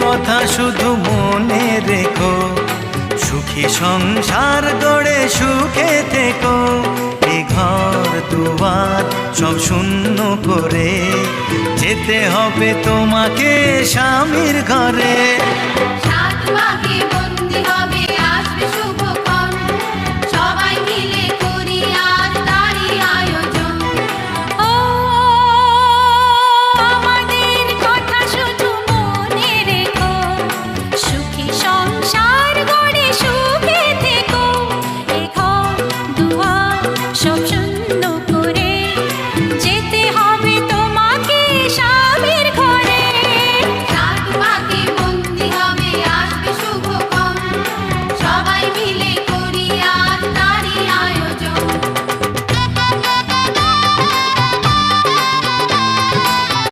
কথা শুধু মনে রেখো, সুখী সংসার গড়ে সুখে থেকো। এ ঘর দুয়ার সব শূন্য করে যেতে হবে তোমাকে স্বামীর ঘরে। সাত ভাগে